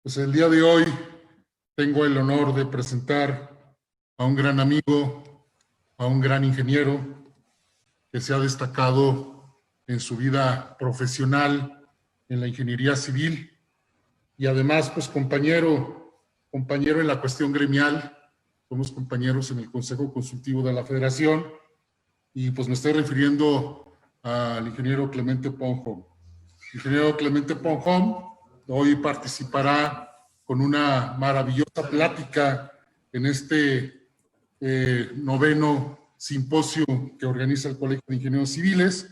Pues el día de hoy tengo el honor de presentar a un gran amigo, a un gran ingeniero que se ha destacado en su vida profesional en la ingeniería civil y además pues compañero en la cuestión gremial. Somos compañeros en el Consejo Consultivo de la Federación y pues me estoy refiriendo al ingeniero Clemente Ponjón. El ingeniero Clemente Ponjón hoy participará con una maravillosa plática en este noveno simposio que organiza el Colegio de Ingenieros Civiles,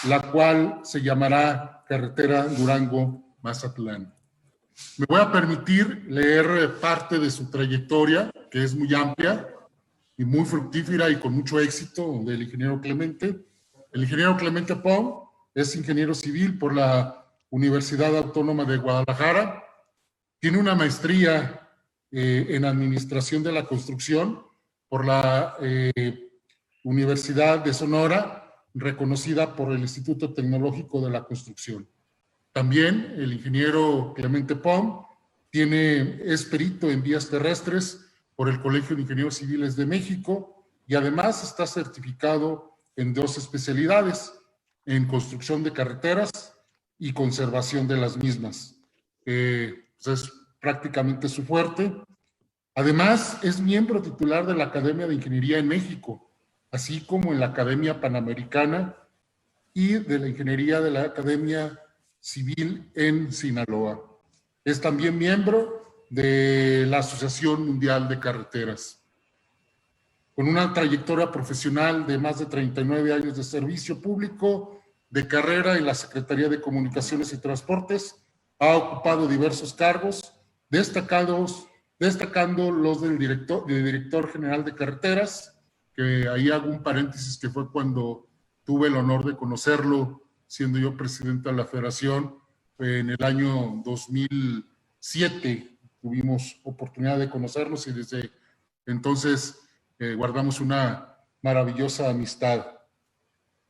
la cual se llamará Carretera Durango-Mazatlán. Me voy a permitir leer parte de su trayectoria, que es muy amplia y muy fructífera y con mucho éxito del ingeniero Clemente. El ingeniero Clemente Pong es ingeniero civil por la Universidad Autónoma de Guadalajara. Tiene una maestría en Administración de la Construcción por la Universidad de Sonora, reconocida por el Instituto Tecnológico de la Construcción. También el ingeniero Clemente Pong es perito en vías terrestres por el Colegio de Ingenieros Civiles de México y además está certificado en 2 especialidades, en construcción de carreteras y conservación de las mismas. Pues es prácticamente su fuerte. Además, es miembro titular de la Academia de Ingeniería en México, así como en la Academia Panamericana y de la Ingeniería de la Academia Civil en Sinaloa. Es también miembro de la Asociación Mundial de Carreteras. Con una trayectoria profesional de más de 39 años de servicio público, de carrera en la Secretaría de Comunicaciones y Transportes, ha ocupado diversos cargos, destacando los de director general de carreteras, que ahí hago un paréntesis, que fue cuando tuve el honor de conocerlo, siendo yo presidente de la Federación en el año 2007. Tuvimos oportunidad de conocernos y desde entonces guardamos una maravillosa amistad.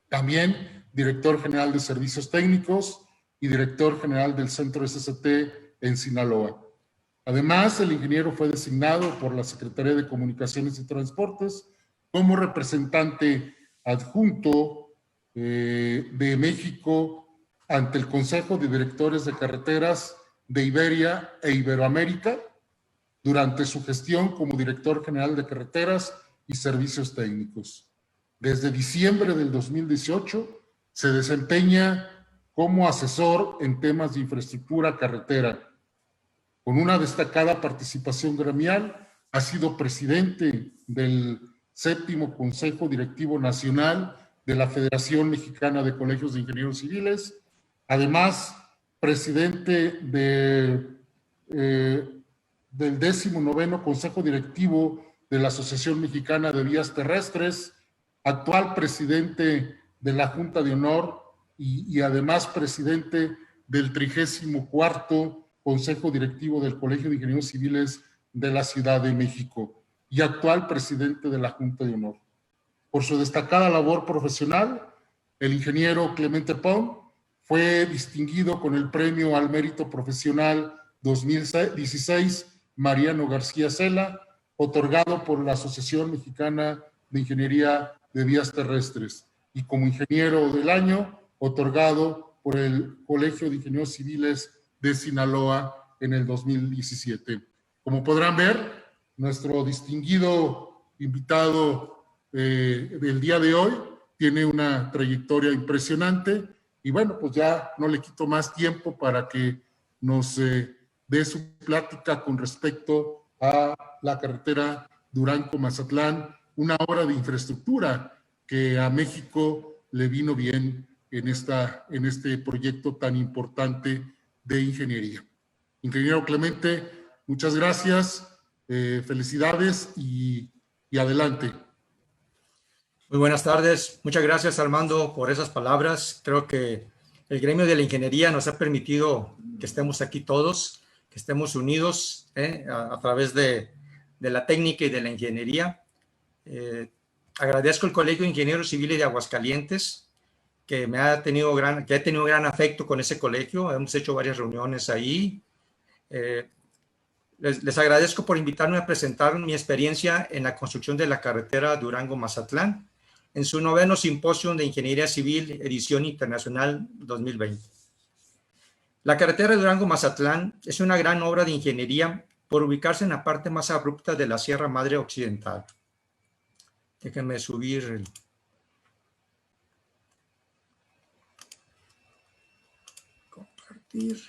También director general de Servicios Técnicos y director general del Centro SST en Sinaloa. Además, el ingeniero fue designado por la Secretaría de Comunicaciones y Transportes como representante adjunto de México ante el Consejo de Directores de Carreteras de Iberia e Iberoamérica durante su gestión como director general de Carreteras y Servicios Técnicos. Desde diciembre del 2018 se desempeña como asesor en temas de infraestructura carretera. Con una destacada participación gremial, ha sido presidente del 7º Consejo Directivo Nacional de la Federación Mexicana de Colegios de Ingenieros Civiles, además presidente del 19º Consejo Directivo de la Asociación Mexicana de Vías Terrestres, actual presidente de la Junta de Honor y además presidente del 34º Consejo Directivo del Colegio de Ingenieros Civiles de la Ciudad de México y actual presidente de la Junta de Honor. Por su destacada labor profesional, el ingeniero Clemente Pong fue distinguido con el Premio al Mérito Profesional 2016 Mariano García Cela, otorgado por la Asociación Mexicana de Ingeniería de Vías Terrestres, y como ingeniero del año, otorgado por el Colegio de Ingenieros Civiles de Sinaloa en el 2017. Como podrán ver, nuestro distinguido invitado del día de hoy tiene una trayectoria impresionante y bueno, pues ya no le quito más tiempo para que nos dé su plática con respecto a la carretera Durango-Mazatlán, una obra de infraestructura que a México le vino bien en este proyecto tan importante de ingeniería. Ingeniero Clemente, muchas gracias, felicidades y adelante. Muy buenas tardes, muchas gracias Armando por esas palabras. Creo que el gremio de la ingeniería nos ha permitido que estemos aquí todos, que estemos unidos a través de la técnica y de la ingeniería. Agradezco al Colegio de Ingenieros Civiles de Aguascalientes, que ha tenido gran afecto con ese colegio. Hemos hecho varias reuniones ahí. les agradezco por invitarme a presentar mi experiencia en la construcción de la carretera Durango-Mazatlán en su 9º Simposio de Ingeniería Civil, edición internacional 2020. La carretera Durango-Mazatlán es una gran obra de ingeniería por ubicarse en la parte más abrupta de la Sierra Madre Occidental. Déjenme subir el... Compartir.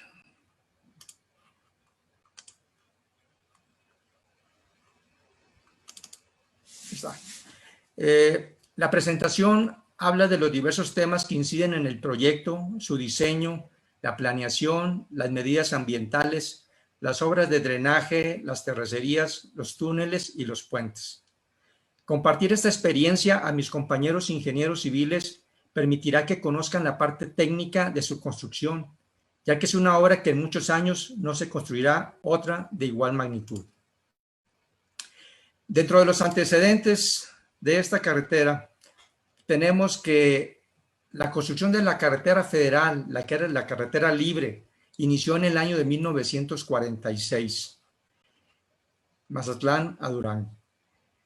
La presentación habla de los diversos temas que inciden en el proyecto, su diseño, la planeación, las medidas ambientales, las obras de drenaje, las terracerías, los túneles y los puentes. Compartir esta experiencia a mis compañeros ingenieros civiles permitirá que conozcan la parte técnica de su construcción, ya que es una obra que en muchos años no se construirá otra de igual magnitud. Dentro de los antecedentes de esta carretera, tenemos que la construcción de la carretera federal, la que era la carretera libre, inició en el año de 1946, Mazatlán a Durango.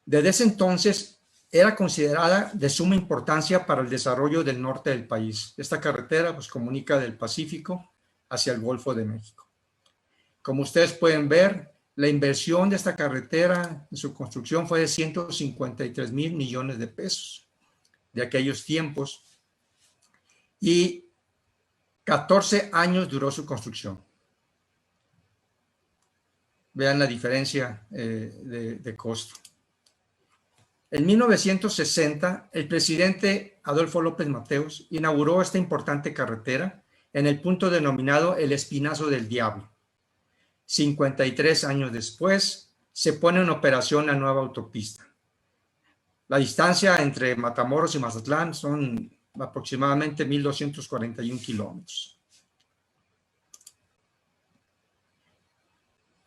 Desde ese entonces era considerada de suma importancia para el desarrollo del norte del país. Esta carretera pues, comunica del Pacífico hacia el Golfo de México. Como ustedes pueden ver, la inversión de esta carretera en su construcción fue de 153,000 millones de pesos de aquellos tiempos y 14 años duró su construcción. Vean la diferencia de costo. En 1960, el presidente Adolfo López Mateos inauguró esta importante carretera en el punto denominado el Espinazo del Diablo. 53 años después, se pone en operación la nueva autopista. La distancia entre Matamoros y Mazatlán son aproximadamente 1,241 kilómetros.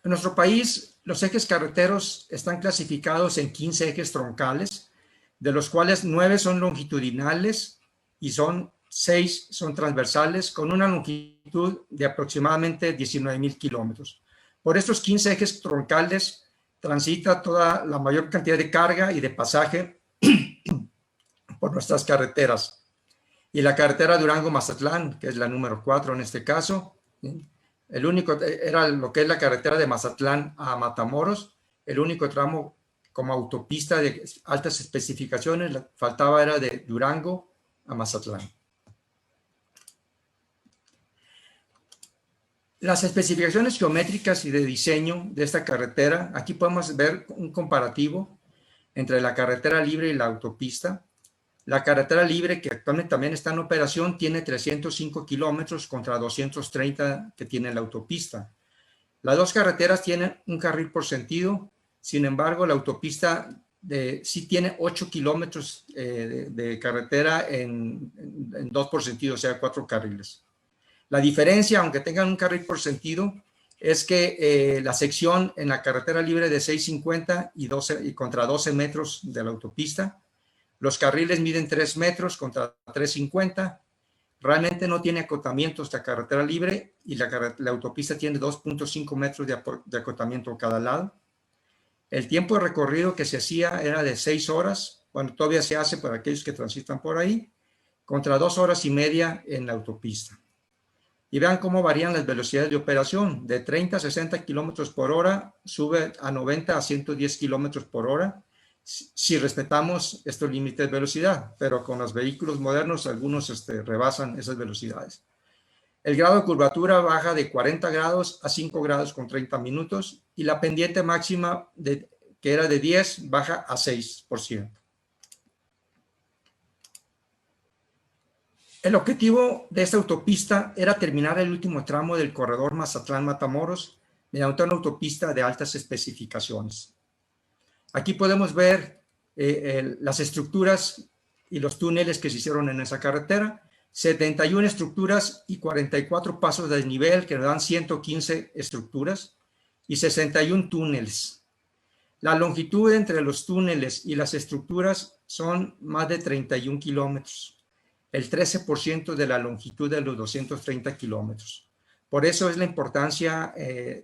En nuestro país, los ejes carreteros están clasificados en 15 ejes troncales, de los cuales 9 son longitudinales y 6 son transversales, con una longitud de aproximadamente 19,000 kilómetros. Por estos 15 ejes troncales transita toda la mayor cantidad de carga y de pasaje por nuestras carreteras. Y la carretera Durango-Mazatlán, que es la número 4 en este caso, el único era lo que es la carretera de Mazatlán a Matamoros, el único tramo como autopista de altas especificaciones, faltaba era de Durango a Mazatlán. Las especificaciones geométricas y de diseño de esta carretera, aquí podemos ver un comparativo entre la carretera libre y la autopista. La carretera libre, que actualmente también está en operación, tiene 305 kilómetros contra 230 que tiene la autopista. Las dos carreteras tienen un carril por sentido, sin embargo, la autopista sí tiene 8 kilómetros de carretera en 2 por sentido, o sea, 4 carriles. La diferencia, aunque tengan un carril por sentido, es que la sección en la carretera libre de 6,50 y contra 12 metros de la autopista, los carriles miden 3 metros contra 3,50. Realmente no tiene acotamiento esta carretera libre y la autopista tiene 2,5 metros de acotamiento a cada lado. El tiempo de recorrido que se hacía era de 6 horas, bueno, todavía se hace para aquellos que transitan por ahí, contra 2 horas y media en la autopista. Y vean cómo varían las velocidades de operación. De 30 a 60 kilómetros por hora, sube a 90 a 110 kilómetros por hora, si respetamos estos límites de velocidad, pero con los vehículos modernos algunos rebasan esas velocidades. El grado de curvatura baja de 40 grados a 5 grados con 30 minutos y la pendiente máxima, que era de 10, baja a 6%. El objetivo de esta autopista era terminar el último tramo del corredor Mazatlán-Matamoros mediante una autopista de altas especificaciones. Aquí podemos ver las estructuras y los túneles que se hicieron en esa carretera, 71 estructuras y 44 pasos de desnivel que nos dan 115 estructuras y 61 túneles. La longitud entre los túneles y las estructuras son más de 31 kilómetros, el 13% de la longitud de los 230 kilómetros. Por eso es la importancia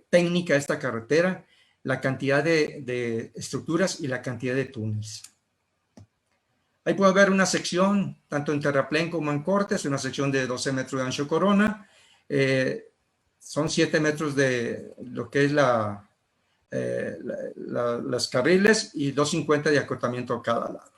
técnica de esta carretera, la cantidad de estructuras y la cantidad de túneles. Ahí puede ver una sección, tanto en terraplén como en cortes, una sección de 12 metros de ancho corona. Son 7 metros de lo que es los carriles y 250 de acotamiento a cada lado.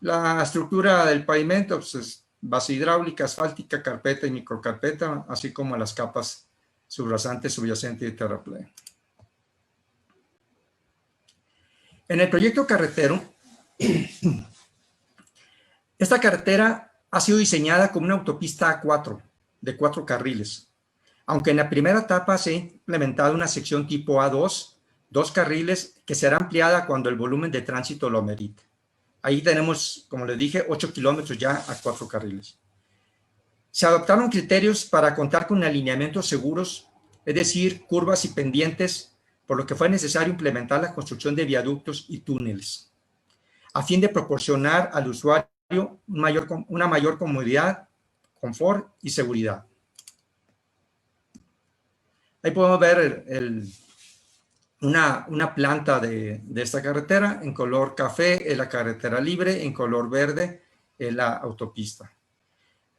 La estructura del pavimento pues, es base hidráulica, asfáltica, carpeta y microcarpeta, así como las capas subrasantes, subyacente y terraplén. En el proyecto carretero, esta carretera ha sido diseñada como una autopista A4 de 4 carriles, aunque en la primera etapa se ha implementado una sección tipo A2, 2 carriles, que será ampliada cuando el volumen de tránsito lo amerite. Ahí tenemos, como les dije, 8 kilómetros ya a 4 carriles. Se adoptaron criterios para contar con alineamientos seguros, es decir, curvas y pendientes, por lo que fue necesario implementar la construcción de viaductos y túneles, a fin de proporcionar al usuario una mayor comodidad, confort y seguridad. Ahí podemos ver una planta de esta carretera. En color café es la carretera libre, en color verde es la autopista.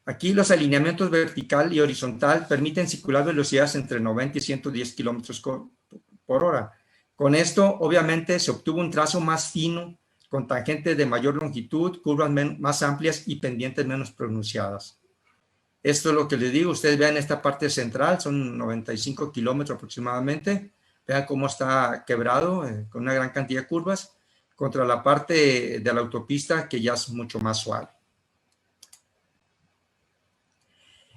Aquí los alineamientos vertical y horizontal permiten circular velocidades entre 90 y 110 kilómetros por hora. Con esto, obviamente, se obtuvo un trazo más fino, con tangentes de mayor longitud, curvas más amplias y pendientes menos pronunciadas. Esto es lo que les digo. Ustedes vean esta parte central, son 95 kilómetros aproximadamente. Vean cómo está quebrado, con una gran cantidad de curvas, contra la parte de la autopista que ya es mucho más suave.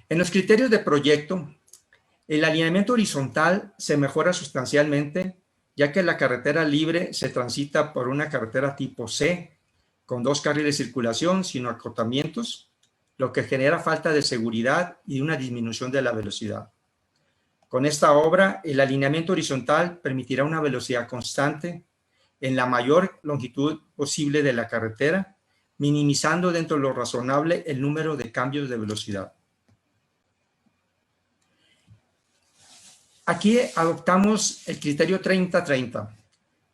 En los criterios de proyecto, el alineamiento horizontal se mejora sustancialmente, ya que la carretera libre se transita por una carretera tipo C, con 2 carriles de circulación, sin acotamientos, lo que genera falta de seguridad y una disminución de la velocidad. Con esta obra, el alineamiento horizontal permitirá una velocidad constante en la mayor longitud posible de la carretera, minimizando dentro de lo razonable el número de cambios de velocidad. Aquí adoptamos el criterio 30-30,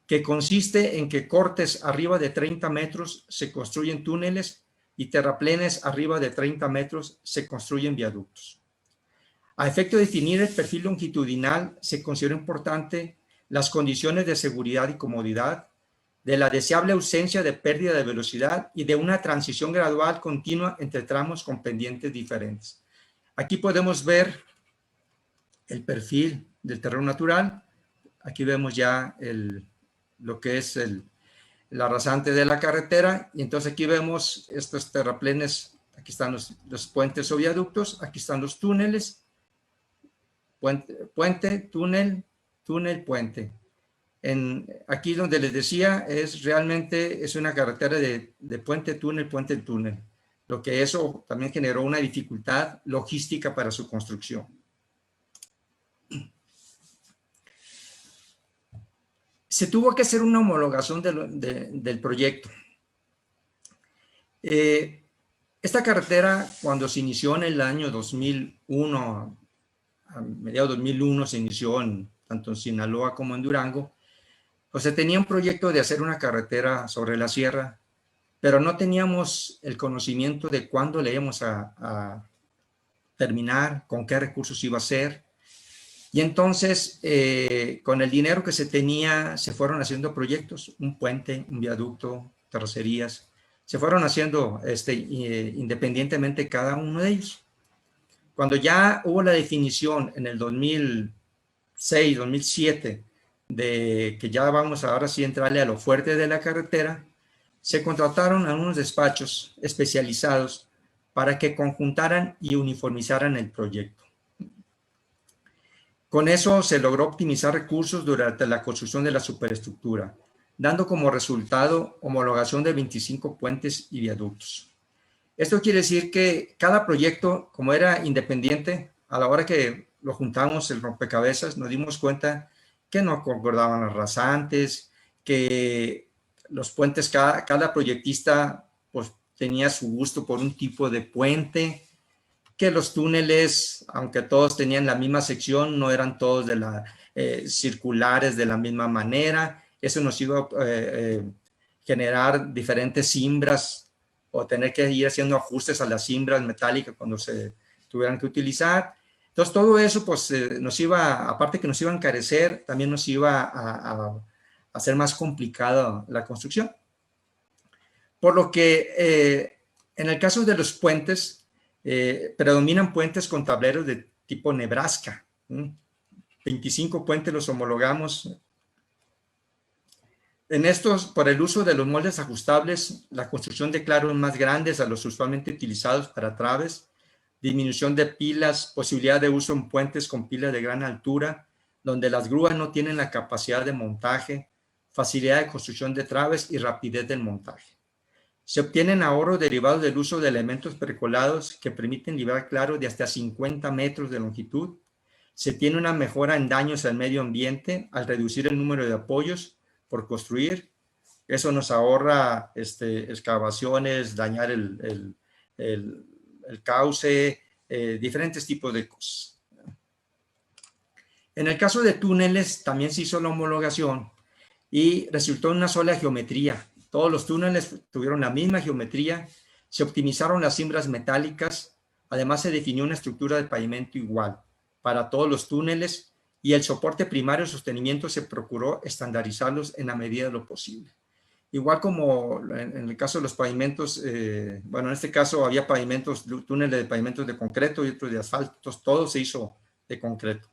que consiste en que cortes arriba de 30 metros se construyen túneles y terraplenes arriba de 30 metros se construyen viaductos. A efecto de definir el perfil longitudinal, se considera importante las condiciones de seguridad y comodidad, de la deseable ausencia de pérdida de velocidad y de una transición gradual continua entre tramos con pendientes diferentes. Aquí podemos ver el perfil del terreno natural. Aquí vemos ya lo que es la rasante de la carretera, y entonces aquí vemos estos terraplenes. Aquí están los puentes o viaductos, aquí están los túneles, puente, túnel, puente. Aquí donde les decía, realmente es una carretera de puente, túnel, lo que eso también generó una dificultad logística para su construcción. Se tuvo que hacer una homologación del proyecto. Esta carretera, cuando se inició en el año 2001, a mediados de 2001, se inició tanto en Sinaloa como en Durango, pues se tenía un proyecto de hacer una carretera sobre la sierra, pero no teníamos el conocimiento de cuándo le íbamos a terminar, con qué recursos iba a ser. Y entonces, con el dinero que se tenía, se fueron haciendo proyectos, un puente, un viaducto, terracerías, se fueron haciendo independientemente cada uno de ellos. Cuando ya hubo la definición en el 2006, 2007, de que ya vamos ahora sí a entrarle a lo fuerte de la carretera, se contrataron a unos despachos especializados para que conjuntaran y uniformizaran el proyecto. Con eso se logró optimizar recursos durante la construcción de la superestructura, dando como resultado homologación de 25 puentes y viaductos. Esto quiere decir que cada proyecto, como era independiente, a la hora que lo juntamos el rompecabezas, nos dimos cuenta que no concordaban las rasantes, que los puentes, cada proyectista pues, tenía su gusto por un tipo de puente, que los túneles, aunque todos tenían la misma sección, no eran todos circulares de la misma manera. Eso nos iba a generar diferentes cimbras o tener que ir haciendo ajustes a las cimbras metálicas cuando se tuvieran que utilizar. Entonces, todo eso, pues, nos iba, aparte que nos iba a encarecer, también nos iba a hacer más complicada la construcción. Por lo que, en el caso de los puentes, predominan puentes con tableros de tipo Nebraska. 25 puentes los homologamos. En estos, por el uso de los moldes ajustables, la construcción de claros más grandes a los usualmente utilizados para traves, disminución de pilas, posibilidad de uso en puentes con pilas de gran altura, donde las grúas no tienen la capacidad de montaje, facilidad de construcción de traves y rapidez del montaje. Se obtienen ahorros derivados del uso de elementos precolados que permiten librar claros de hasta 50 metros de longitud. Se tiene una mejora en daños al medio ambiente al reducir el número de apoyos por construir. Eso nos ahorra excavaciones, dañar el cauce, diferentes tipos de cosas. En el caso de túneles también se hizo la homologación y resultó en una sola geometría. Todos los túneles tuvieron la misma geometría, se optimizaron las cimbras metálicas, además se definió una estructura de pavimento igual para todos los túneles y el soporte primario de sostenimiento se procuró estandarizarlos en la medida de lo posible. Igual como en el caso de los pavimentos, bueno, en este caso había pavimentos, túneles de pavimentos de concreto y otros de asfalto, todo se hizo de concreto.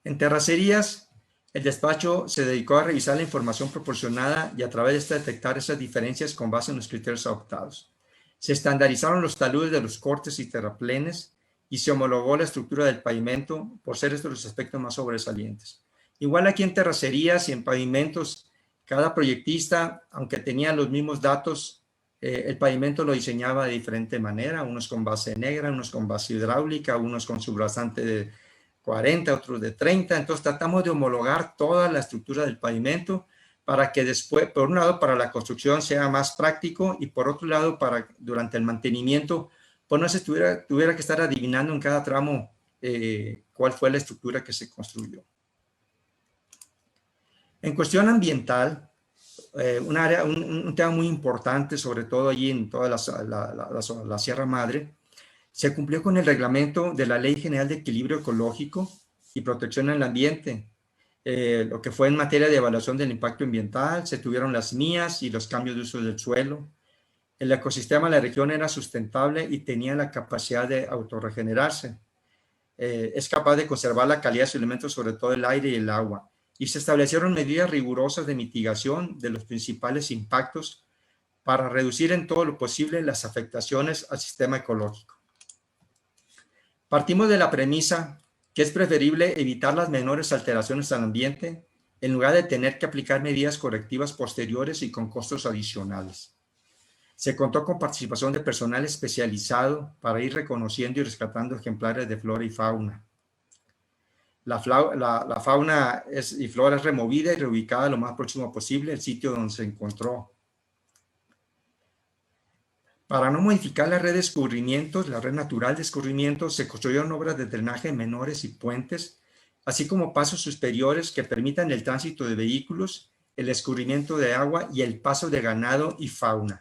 En terracerías, el despacho se dedicó a revisar la información proporcionada y a través de esta detectar esas diferencias con base en los criterios adoptados. Se estandarizaron los taludes de los cortes y terraplenes y se homologó la estructura del pavimento por ser estos los aspectos más sobresalientes. Igual aquí en terracerías y en pavimentos, cada proyectista, aunque tenía los mismos datos, el pavimento lo diseñaba de diferente manera, unos con base negra, unos con base hidráulica, unos con subrasante de 40, otros de 30. Entonces tratamos de homologar toda la estructura del pavimento para que después, por un lado, para la construcción sea más práctico y por otro lado, para durante el mantenimiento, pues no se tuviera que estar adivinando en cada tramo cuál fue la estructura que se construyó. En cuestión ambiental, un tema muy importante, sobre todo allí en toda la Sierra Madre, se cumplió con el reglamento de la Ley General de Equilibrio Ecológico y Protección al Ambiente, lo que fue en materia de evaluación del impacto ambiental, se tuvieron las MIAs y los cambios de uso del suelo. El ecosistema de la región era sustentable y tenía la capacidad de autorregenerarse. Es capaz de conservar la calidad de sus elementos, sobre todo el aire y el agua. Y se establecieron medidas rigurosas de mitigación de los principales impactos para reducir en todo lo posible las afectaciones al sistema ecológico. Partimos de la premisa que es preferible evitar las menores alteraciones al ambiente en lugar de tener que aplicar medidas correctivas posteriores y con costos adicionales. Se contó con participación de personal especializado para ir reconociendo y rescatando ejemplares de flora y fauna. La fauna y flora es removida y reubicada lo más próximo posible al sitio donde se encontró. Para no modificar la red de escurrimientos, la red natural de escurrimientos, se construyeron obras de drenaje menores y puentes, así como pasos superiores que permitan el tránsito de vehículos, el escurrimiento de agua y el paso de ganado y fauna.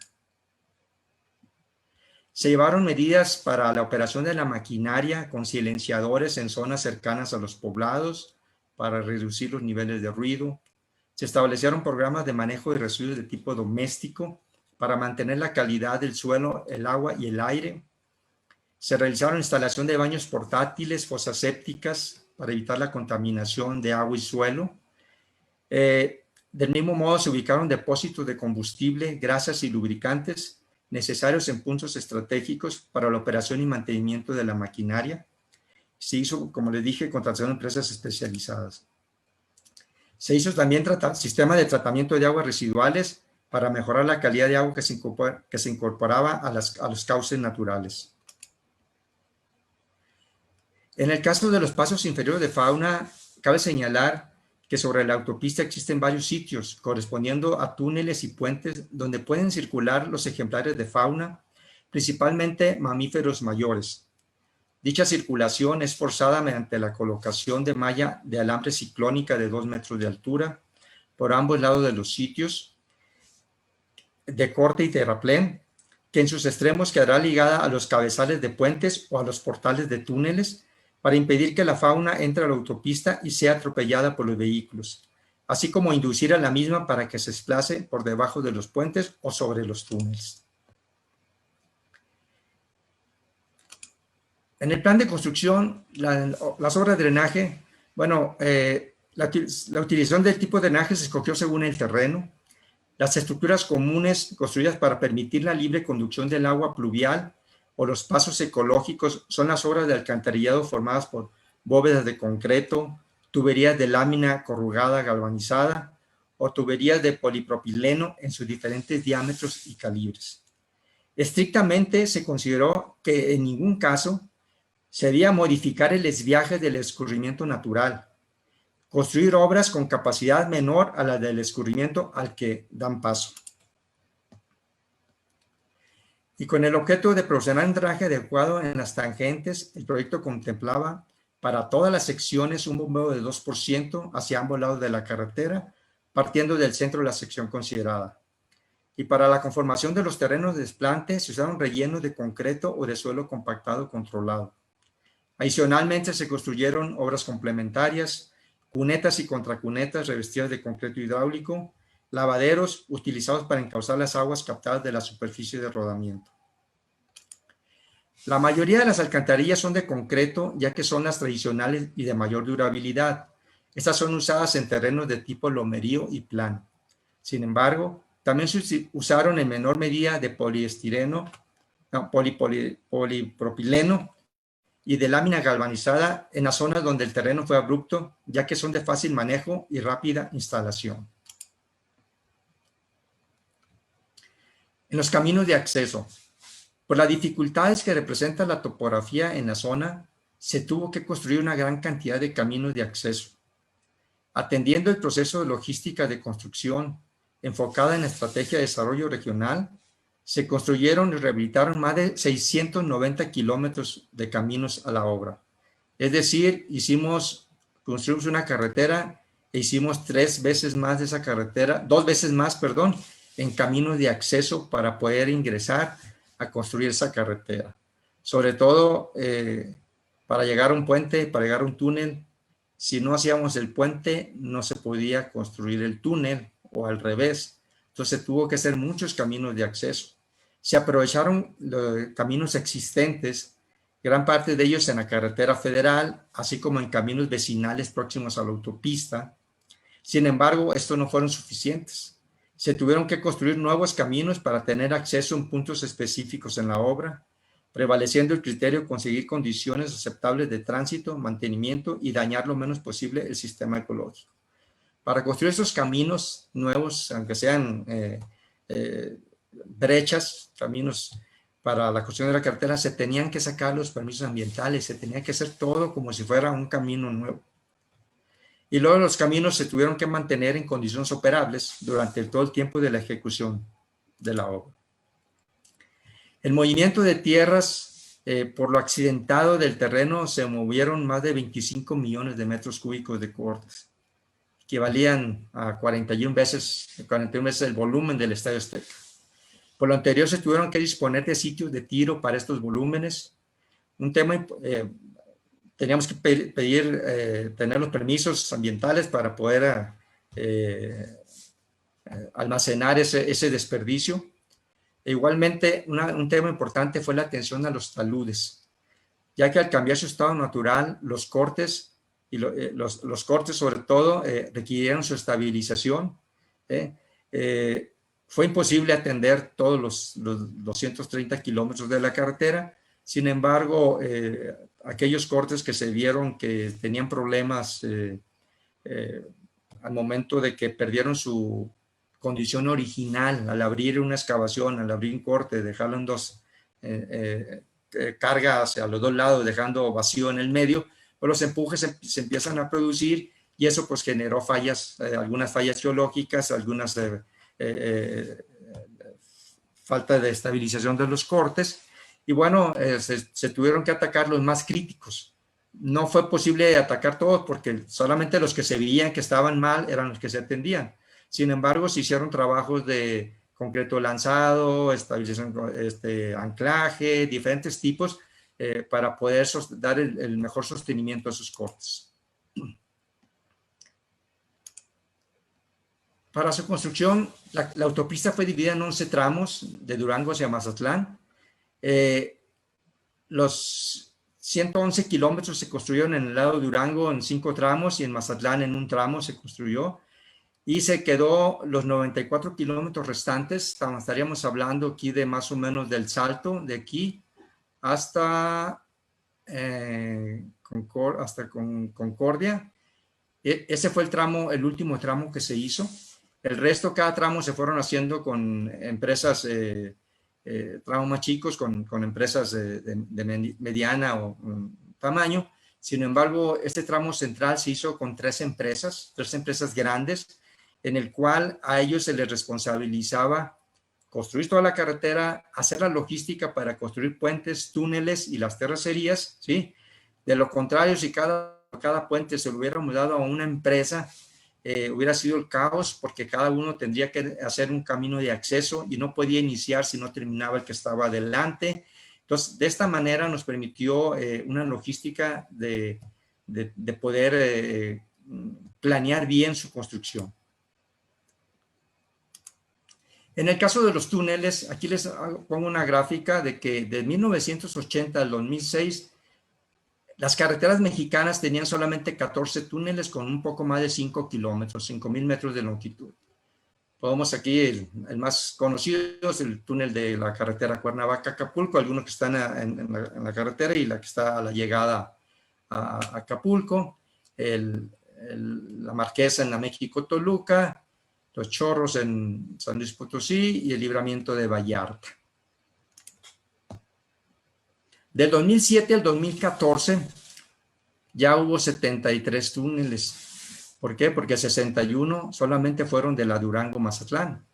Se llevaron medidas para la operación de la maquinaria con silenciadores en zonas cercanas a los poblados para reducir los niveles de ruido. Se establecieron programas de manejo de residuos de tipo doméstico para mantener la calidad del suelo, el agua y el aire. Se realizaron instalación de baños portátiles, fosas sépticas para evitar la contaminación de agua y suelo. Del mismo modo, se ubicaron depósitos de combustible, grasas y lubricantes necesarios en puntos estratégicos para la operación y mantenimiento de la maquinaria. Se hizo, como les dije, contratación de empresas especializadas. Se hizo también sistema de tratamiento de aguas residuales para mejorar la calidad de agua que se incorporaba a los cauces naturales. En el caso de los pasos inferiores de fauna, cabe señalar que sobre la autopista existen varios sitios correspondiendo a túneles y puentes donde pueden circular los ejemplares de fauna principalmente mamíferos mayores. Dicha circulación es forzada mediante la colocación de malla de alambre ciclónica de 2 metros de altura por ambos lados de los sitios de corte y terraplén, que en sus extremos quedará ligada a los cabezales de puentes o a los portales de túneles para impedir que la fauna entre a la autopista y sea atropellada por los vehículos, así como inducir a la misma para que se desplace por debajo de los puentes o sobre los túneles. En el plan de construcción, las obras de drenaje, bueno, la utilización del tipo de drenaje se escogió según el terreno. Las estructuras comunes construidas para permitir la libre conducción del agua pluvial o los pasos ecológicos son las obras de alcantarillado formadas por bóvedas de concreto, tuberías de lámina corrugada galvanizada o tuberías de polipropileno en sus diferentes diámetros y calibres. Estrictamente se consideró que en ningún caso se debía modificar el desviaje del escurrimiento natural, construir obras con capacidad menor a la del escurrimiento al que dan paso. Y con el objeto de proporcionar un drenaje adecuado en las tangentes, el proyecto contemplaba para todas las secciones un bombeo de 2% hacia ambos lados de la carretera, partiendo del centro de la sección considerada. Y para la conformación de los terrenos de desplante se usaron rellenos de concreto o de suelo compactado controlado. Adicionalmente se construyeron obras complementarias, cunetas y contracunetas revestidas de concreto hidráulico, lavaderos utilizados para encauzar las aguas captadas de la superficie de rodamiento. La mayoría de las alcantarillas son de concreto, ya que son las tradicionales y de mayor durabilidad. Estas son usadas en terrenos de tipo lomerío y plano. Sin embargo, también se usaron en menor medida de polipropileno y de lámina galvanizada en las zonas donde el terreno fue abrupto, ya que son de fácil manejo y rápida instalación. En los caminos de acceso. Por las dificultades que representa la topografía en la zona, se tuvo que construir una gran cantidad de caminos de acceso. Atendiendo el proceso de logística de construcción enfocada en la estrategia de desarrollo regional, se construyeron y rehabilitaron más de 690 kilómetros de caminos a la obra. Es decir, construimos una carretera e hicimos 2 veces más en caminos de acceso para poder ingresar a construir esa carretera. Sobre todo para llegar a un puente, para llegar a un túnel. Si no hacíamos el puente, no se podía construir el túnel o al revés. Entonces tuvo que hacer muchos caminos de acceso. Se aprovecharon los caminos existentes, gran parte de ellos en la carretera federal, así como en caminos vecinales próximos a la autopista. Sin embargo, estos no fueron suficientes. Se tuvieron que construir nuevos caminos para tener acceso en puntos específicos en la obra, prevaleciendo el criterio de conseguir condiciones aceptables de tránsito, mantenimiento y dañar lo menos posible el sistema ecológico. Para construir esos caminos nuevos, aunque sean brechas, caminos para la construcción de la carretera, se tenían que sacar los permisos ambientales, se tenía que hacer todo como si fuera un camino nuevo. Y luego los caminos se tuvieron que mantener en condiciones operables durante todo el tiempo de la ejecución de la obra. El movimiento de tierras, por lo accidentado del terreno, se movieron más de 25 millones de metros cúbicos de cortes, que valían a 41 veces el volumen del Estadio Azteca. Por lo anterior, se tuvieron que disponer de sitios de tiro para estos volúmenes. Un tema, teníamos que tener los permisos ambientales para poder almacenar ese desperdicio. E igualmente, un tema importante fue la atención a los taludes, ya que al cambiar su estado natural, los cortes, los cortes sobre todo, requirieron su estabilización. Fue imposible atender todos los 230 kilómetros de la carretera. Sin embargo, aquellos cortes que se vieron que tenían problemas al momento de que perdieron su condición original, al abrir una excavación, al abrir un corte, dejarlo en dos, carga hacia los dos lados, dejando vacío en el medio, pues los empujes se empiezan a producir y eso pues generó fallas, algunas fallas geológicas, algunas falta de estabilización de los cortes, y bueno, se tuvieron que atacar los más críticos. No fue posible atacar todos porque solamente los que se veían que estaban mal eran los que se atendían. Sin embargo, se hicieron trabajos de concreto lanzado, estabilización, anclaje, diferentes tipos para poder dar el mejor sostenimiento a sus cortes. Para su construcción, la autopista fue dividida en 11 tramos de Durango hacia Mazatlán. Los 111 kilómetros se construyeron en el lado de Durango en 5 tramos y en Mazatlán en un tramo se construyó. Y se quedó los 94 kilómetros restantes. Estaríamos hablando aquí de más o menos del Salto, de aquí hasta Concordia. Ese fue el último tramo que se hizo. El resto, cada tramo se fueron haciendo con empresas, tramos más chicos, con empresas de mediana o tamaño. Sin embargo, este tramo central se hizo con tres empresas grandes, en el cual a ellos se les responsabilizaba construir toda la carretera, hacer la logística para construir puentes, túneles y las terracerías, ¿sí? De lo contrario, si cada puente se lo hubiéramos dado a una empresa, hubiera sido el caos, porque cada uno tendría que hacer un camino de acceso y no podía iniciar si no terminaba el que estaba adelante. Entonces, de esta manera nos permitió una logística de poder planear bien su construcción. En el caso de los túneles, aquí les pongo una gráfica de que de 1980 al 2006, las carreteras mexicanas tenían solamente 14 túneles con un poco más de 5 kilómetros, 5,000 metros de longitud. Podemos aquí, el más conocido es el túnel de la carretera Cuernavaca-Acapulco, algunos que están en la carretera y la que está a la llegada a Acapulco, la Marquesa en la México-Toluca, Los Chorros en San Luis Potosí y el Libramiento de Vallarta. Del 2007 al 2014 ya hubo 73 túneles. ¿Por qué? Porque 61 solamente fueron de la Durango-Mazatlán.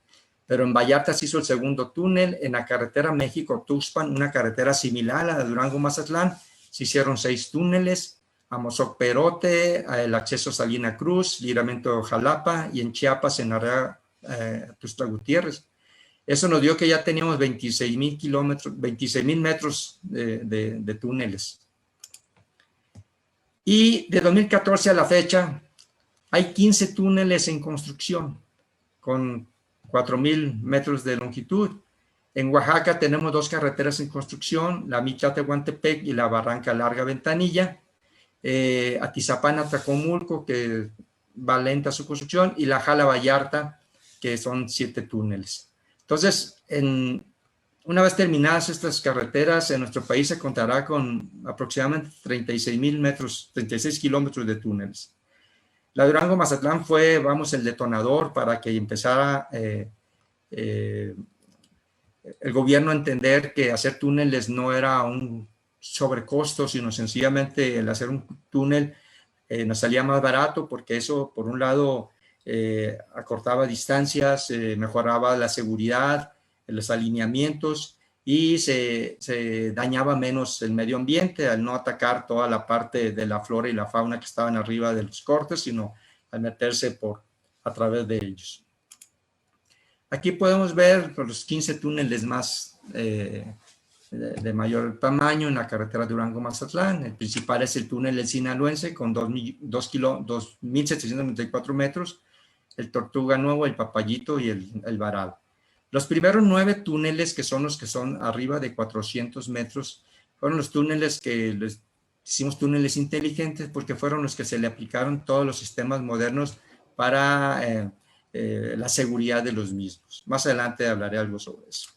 Pero en Vallarta se hizo el segundo túnel. En la carretera México-Tuxpan, una carretera similar a la de Durango-Mazatlán, se hicieron 6 túneles. Amozoc-Perote, el acceso a Salina Cruz, Libramiento de Jalapa y en Chiapas, en área Tuxtla Gutiérrez. Eso nos dio que ya teníamos 26,000 metros de túneles. Y de 2014 a la fecha, hay 15 túneles en construcción con 4,000 metros de longitud. En Oaxaca tenemos 2 carreteras en construcción, la Micha-Tehuantepec y la Barranca Larga Ventanilla. Atizapán a Tacomulco, que va lenta su construcción, y la Jala Vallarta, que son 7 túneles. Entonces, una vez terminadas estas carreteras, en nuestro país se contará con aproximadamente 36,000 metros, 36 kilómetros de túneles. La Durango-Mazatlán fue, el detonador para que empezara el gobierno a entender que hacer túneles no era un sobrecosto, sino sencillamente el hacer un túnel nos salía más barato, porque eso, por un lado, acortaba distancias, mejoraba la seguridad, los alineamientos y se dañaba menos el medio ambiente al no atacar toda la parte de la flora y la fauna que estaban arriba de los cortes, sino al meterse a través de ellos. Aquí podemos ver los 15 túneles más de mayor tamaño en la carretera Durango-Mazatlán. El principal es el túnel El Sinaloense con 2,794 metros, el Tortuga Nuevo, el Papayito y el Varal. Los primeros 9 túneles, que son los que son arriba de 400 metros, fueron los túneles que les hicimos túneles inteligentes, porque fueron los que se le aplicaron todos los sistemas modernos para la seguridad de los mismos. Más adelante hablaré algo sobre eso.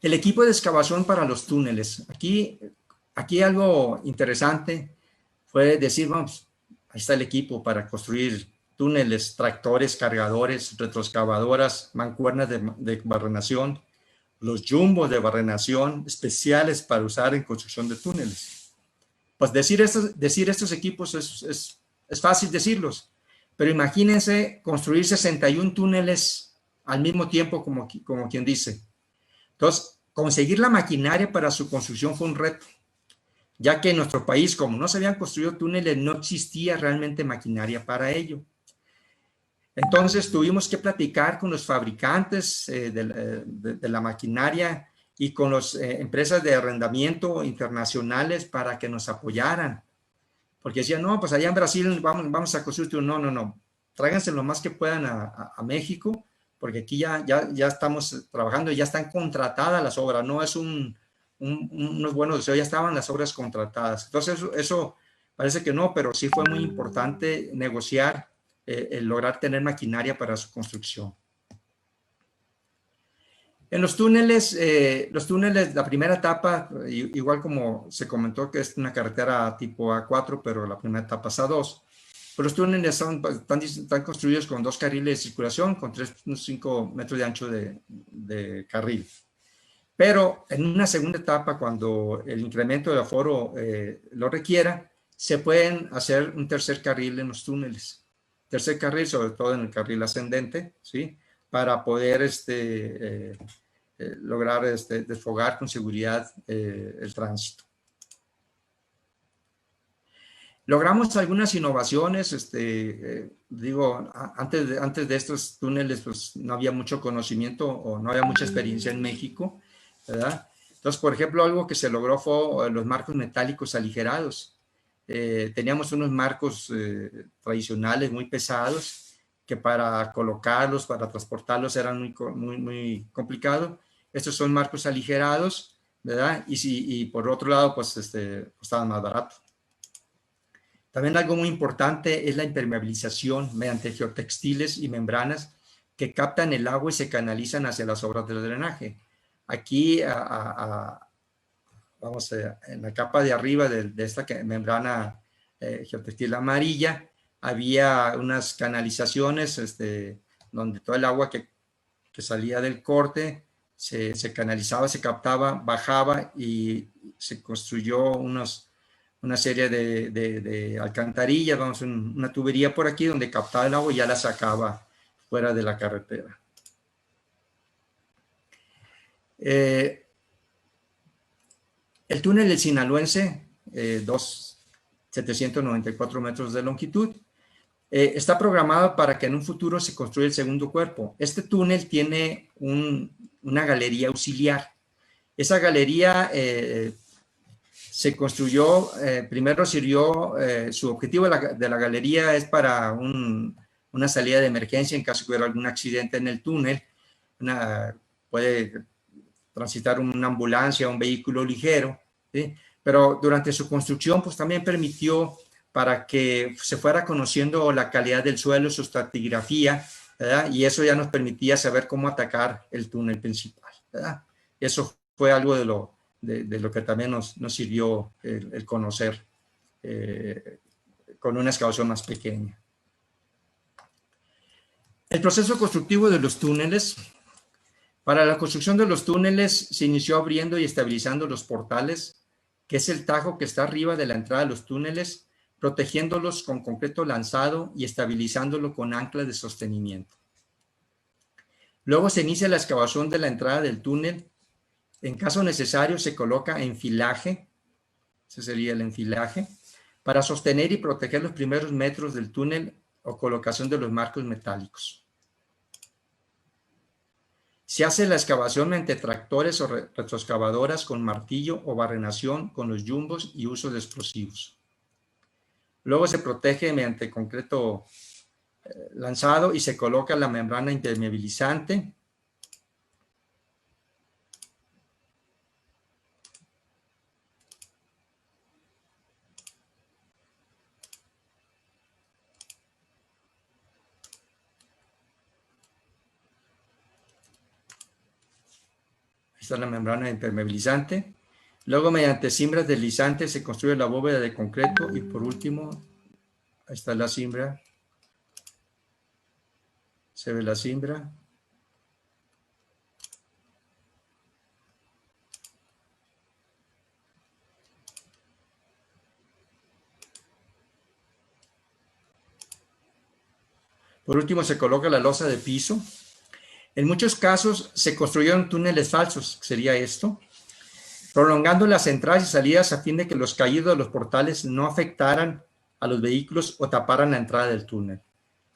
El equipo de excavación para los túneles. Aquí algo interesante fue decir, vamos, ahí está el equipo para construir túneles, tractores, cargadores, retroexcavadoras, mancuernas de barrenación, los jumbos de barrenación especiales para usar en construcción de túneles. Pues decir estos equipos es fácil decirlos, pero imagínense construir 61 túneles al mismo tiempo, como quien dice. Entonces, conseguir la maquinaria para su construcción fue un reto, ya que en nuestro país, como no se habían construido túneles, no existía realmente maquinaria para ello. Entonces tuvimos que platicar con los fabricantes de la maquinaria y con las empresas de arrendamiento internacionales para que nos apoyaran. Porque decían, no, pues allá en Brasil vamos a construir. No. Tráiganse lo más que puedan a México, porque aquí ya estamos trabajando y ya están contratadas las obras. No es unos buenos deseos, ya estaban las obras contratadas. Entonces eso parece que no, pero sí fue muy importante negociar el lograr tener maquinaria para su construcción. En los túneles, la primera etapa, igual como se comentó que es una carretera tipo A4, pero la primera etapa es A2, pues los túneles están construidos con 2 carriles de circulación, con 3.5 metros de ancho de carril. Pero en una segunda etapa, cuando el incremento de aforo lo requiera, se pueden hacer un tercer carril en los túneles. Tercer carril, sobre todo en el carril ascendente, ¿sí? Para poder lograr desfogar con seguridad el tránsito. Logramos algunas innovaciones, digo, antes de estos túneles, pues no había mucho conocimiento o no había mucha experiencia en México, ¿verdad? Entonces, por ejemplo, algo que se logró fue los marcos metálicos aligerados. Teníamos unos marcos tradicionales muy pesados que para colocarlos, para transportarlos eran muy complicado. Estos son marcos aligerados, ¿verdad? Y por otro lado, pues estaban más baratos. También algo muy importante es la impermeabilización mediante geotextiles y membranas que captan el agua y se canalizan hacia las obras de drenaje. Aquí, vamos en la capa de arriba de esta membrana geotextil amarilla, había unas canalizaciones donde todo el agua que salía del corte se canalizaba, se captaba, bajaba y se construyó una serie de alcantarillas, vamos, una tubería por aquí donde captaba el agua y ya la sacaba fuera de la carretera. El túnel del Sinaloense, 794 metros de longitud, está programado para que en un futuro se construya el segundo cuerpo. Este túnel tiene una galería auxiliar. Esa galería se construyó, primero sirvió, su objetivo de la galería es para una salida de emergencia en caso que hubiera algún accidente en el túnel. Puede transitar una ambulancia, un vehículo ligero, ¿sí? Pero durante su construcción, pues también permitió para que se fuera conociendo la calidad del suelo, su estratigrafía, ¿verdad? Y eso ya nos permitía saber cómo atacar el túnel principal, ¿verdad? Eso fue algo de lo que también nos sirvió el conocer con una excavación más pequeña. El proceso constructivo de los túneles. Para la construcción de los túneles se inició abriendo y estabilizando los portales, que es el tajo que está arriba de la entrada de los túneles, protegiéndolos con concreto lanzado y estabilizándolo con anclas de sostenimiento. Luego se inicia la excavación de la entrada del túnel. En caso necesario se coloca enfilaje, ese sería el enfilaje, para sostener y proteger los primeros metros del túnel o colocación de los marcos metálicos. Se hace la excavación mediante tractores o retroexcavadoras con martillo o barrenación con los yumbos y uso de explosivos. Luego se protege mediante concreto lanzado y se coloca la membrana impermeabilizante. Está la membrana impermeabilizante. Luego, mediante cimbras deslizantes, se construye la bóveda de concreto. Y por último, ahí está la cimbra. Se ve la cimbra. Por último, se coloca la losa de piso. En muchos casos se construyeron túneles falsos, sería esto, prolongando las entradas y salidas a fin de que los caídos de los portales no afectaran a los vehículos o taparan la entrada del túnel.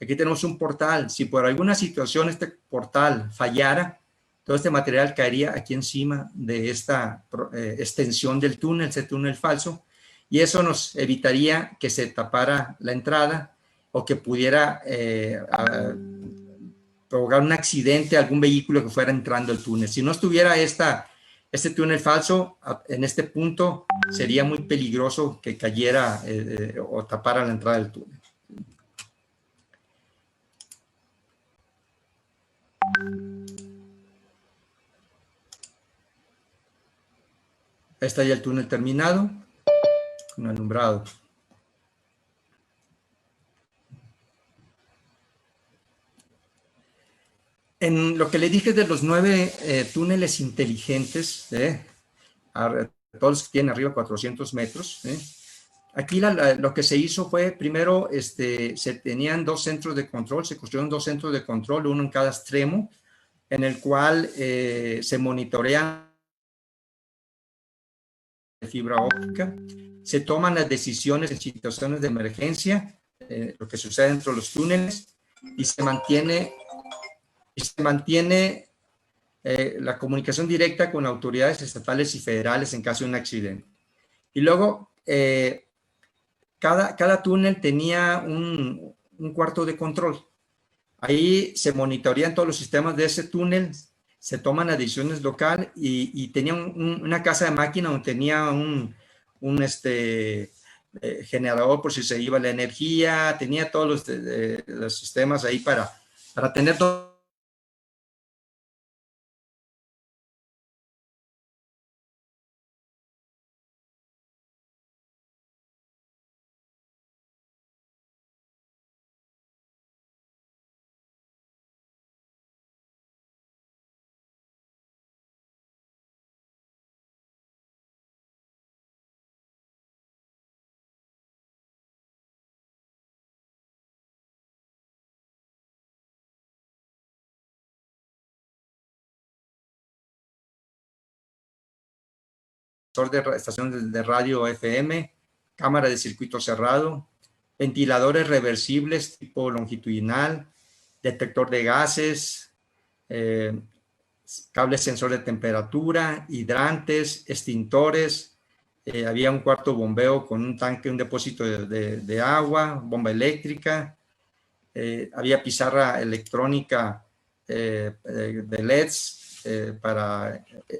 Aquí tenemos un portal. Si por alguna situación este portal fallara, todo este material caería aquí encima de esta extensión del túnel, ese túnel falso, y eso nos evitaría que se tapara la entrada o que pudiera provocar un accidente a algún vehículo que fuera entrando al túnel. Si no estuviera este túnel falso, en este punto sería muy peligroso que cayera o tapara la entrada del túnel. Ahí está ya el túnel terminado, con alumbrado. En lo que le dije de los 9 túneles inteligentes, todos los que tienen arriba 400 metros, aquí lo que se hizo fue, primero, se tenían 2 centros de control, se construyeron 2 centros de control, uno en cada extremo, en el cual se monitorean de fibra óptica, se toman las decisiones en situaciones de emergencia, lo que sucede dentro de los túneles, y se mantiene la comunicación directa con autoridades estatales y federales en caso de un accidente. Y luego, cada túnel tenía un cuarto de control. Ahí se monitorean todos los sistemas de ese túnel, se toman las decisiones local y tenía una casa de máquina donde tenía un generador por si se iba la energía, tenía todos los sistemas ahí para tener todo. De estaciones de radio FM, cámara de circuito cerrado, ventiladores reversibles tipo longitudinal, detector de gases, cables sensor de temperatura, hidrantes, extintores, había un cuarto bombeo con un tanque, un depósito de agua, bomba eléctrica, había pizarra electrónica de LEDs,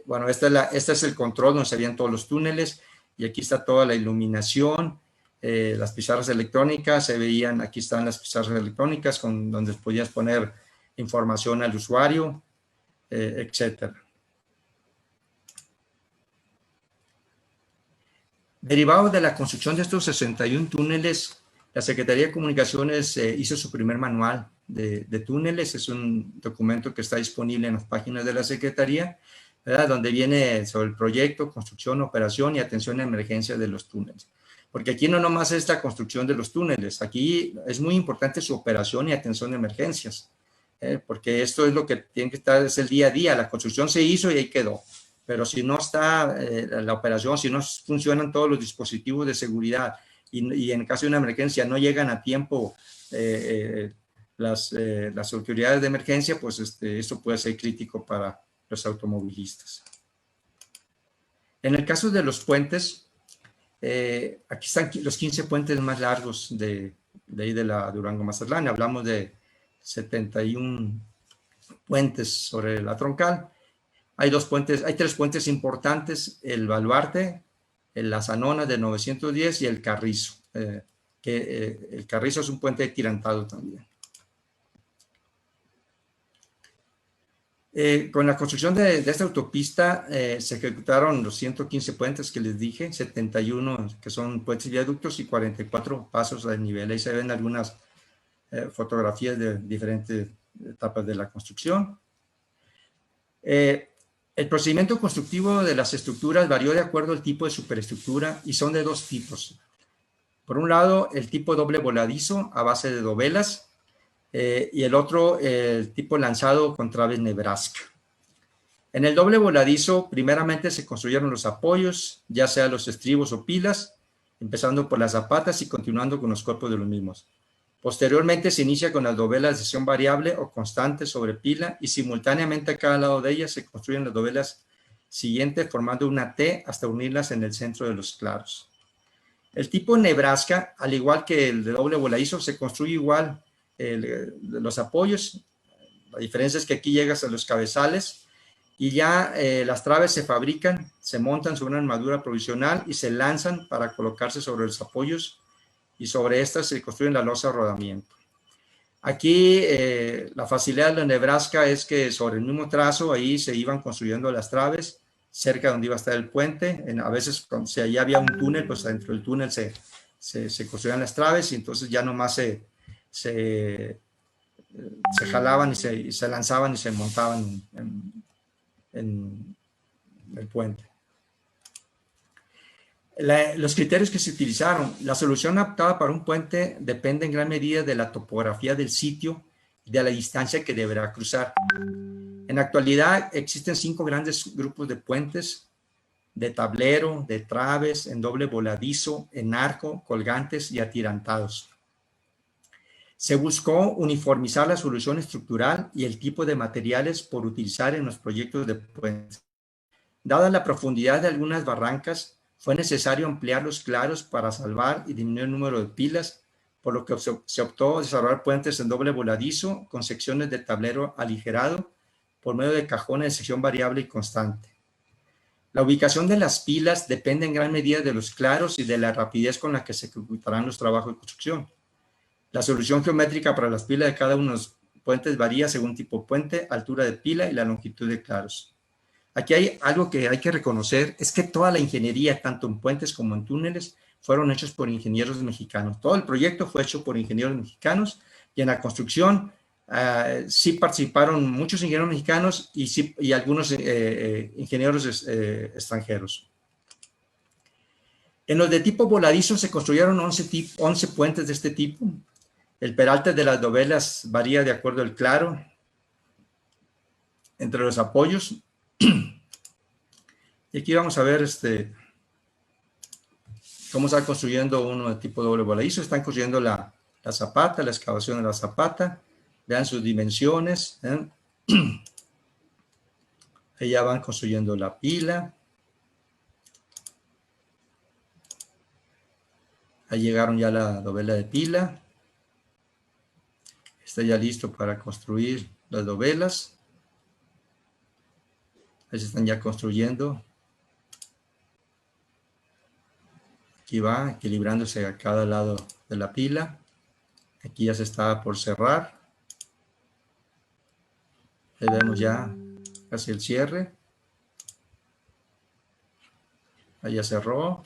bueno, este es el control donde se veían todos los túneles y aquí está toda la iluminación, las pizarras electrónicas se veían, aquí están las pizarras electrónicas donde podías poner información al usuario, etcétera. Derivado de la construcción de estos 61 túneles, la Secretaría de Comunicaciones hizo su primer manual de túneles. Es un documento que está disponible en las páginas de la Secretaría, ¿verdad? Donde viene sobre el proyecto, construcción, operación y atención a emergencias de los túneles. Porque aquí no nomás es la construcción de los túneles, aquí es muy importante su operación y atención a emergencias, porque esto es lo que tiene que estar, es el día a día. La construcción se hizo y ahí quedó. Pero si no está la operación, si no funcionan todos los dispositivos de seguridad y en caso de una emergencia no llegan a tiempo las autoridades de emergencia, pues esto puede ser crítico para los automovilistas. En el caso de los puentes, aquí están los 15 puentes más largos de ahí de la Durango-Mazatlán. Hablamos de 71 puentes sobre la troncal. Hay 3 puentes importantes, el Baluarte, la Zanona de 910 y el Carrizo, el Carrizo es un puente atirantado también. Con la construcción de esta autopista se ejecutaron los 115 puentes que les dije, 71 que son puentes y viaductos y 44 pasos de nivel. Ahí se ven algunas fotografías de diferentes etapas de la construcción. El procedimiento constructivo de las estructuras varió de acuerdo al tipo de superestructura y son de 2 tipos. Por un lado, el tipo doble voladizo a base de dovelas, y el otro, el tipo lanzado con traves Nebraska. En el doble voladizo, primeramente se construyeron los apoyos, ya sea los estribos o pilas, empezando por las zapatas y continuando con los cuerpos de los mismos. Posteriormente se inicia con las dovelas de sección variable o constante sobre pila y simultáneamente a cada lado de ellas se construyen las dovelas siguientes formando una T hasta unirlas en el centro de los claros. El tipo Nebraska, al igual que el de doble voladizo, se construye igual los apoyos. La diferencia es que aquí llegas a los cabezales y ya las traves se fabrican, se montan sobre una armadura provisional y se lanzan para colocarse sobre los apoyos y sobre estas se construyen la losa de rodamiento. Aquí la facilidad de la Nebraska es que sobre el mismo trazo ahí se iban construyendo las traves cerca donde iba a estar el puente. A veces si allí había un túnel, pues dentro del túnel se construían las traves y entonces ya nomás se jalaban y se lanzaban y se montaban en el puente. Los criterios que se utilizaron, la solución optada para un puente depende en gran medida de la topografía del sitio y de la distancia que deberá cruzar. En la actualidad existen 5 grandes grupos de puentes: de tablero, de traves, en doble voladizo, en arco, colgantes y atirantados. Se buscó uniformizar la solución estructural y el tipo de materiales por utilizar en los proyectos de puentes. Dada la profundidad de algunas barrancas, fue necesario ampliar los claros para salvar y disminuir el número de pilas, por lo que se optó por desarrollar puentes en doble voladizo con secciones de tablero aligerado por medio de cajones de sección variable y constante. La ubicación de las pilas depende en gran medida de los claros y de la rapidez con la que se ejecutarán los trabajos de construcción. La solución geométrica para las pilas de cada uno de los puentes varía según tipo de puente, altura de pila y la longitud de claros. Aquí hay algo que hay que reconocer, es que toda la ingeniería, tanto en puentes como en túneles, fueron hechos por ingenieros mexicanos. Todo el proyecto fue hecho por ingenieros mexicanos y en la construcción sí participaron muchos ingenieros mexicanos y algunos ingenieros extranjeros. En los de tipo voladizo se construyeron 11 puentes de este tipo. El peralte de las dovelas varía de acuerdo al claro entre los apoyos. Y aquí vamos a ver cómo está construyendo uno de tipo doble voladizo. Están construyendo la zapata, la excavación de la zapata. Vean sus dimensiones. Ahí ya van construyendo la pila. Ahí llegaron ya la dovela de pila. Está ya listo para construir las dovelas. Ahí se están ya construyendo. Aquí va equilibrándose a cada lado de la pila. Aquí ya se está por cerrar. Ahí vemos ya casi el cierre. Ahí ya cerró.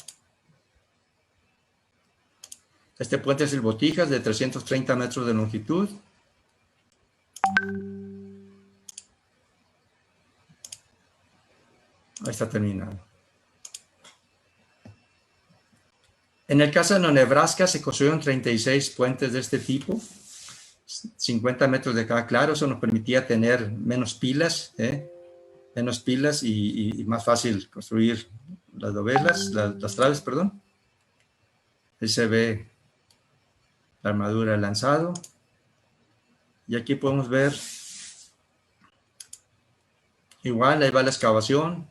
Este puente es el Botijas de 330 metros de longitud. Ahí está terminado. En el caso de Nebraska se construyeron 36 puentes de este tipo, 50 metros de cada claro. Eso nos permitía tener menos pilas, y más fácil construir las dovelas, las traves, perdón. Ahí se ve la armadura lanzado. Y aquí podemos ver, igual, ahí va la excavación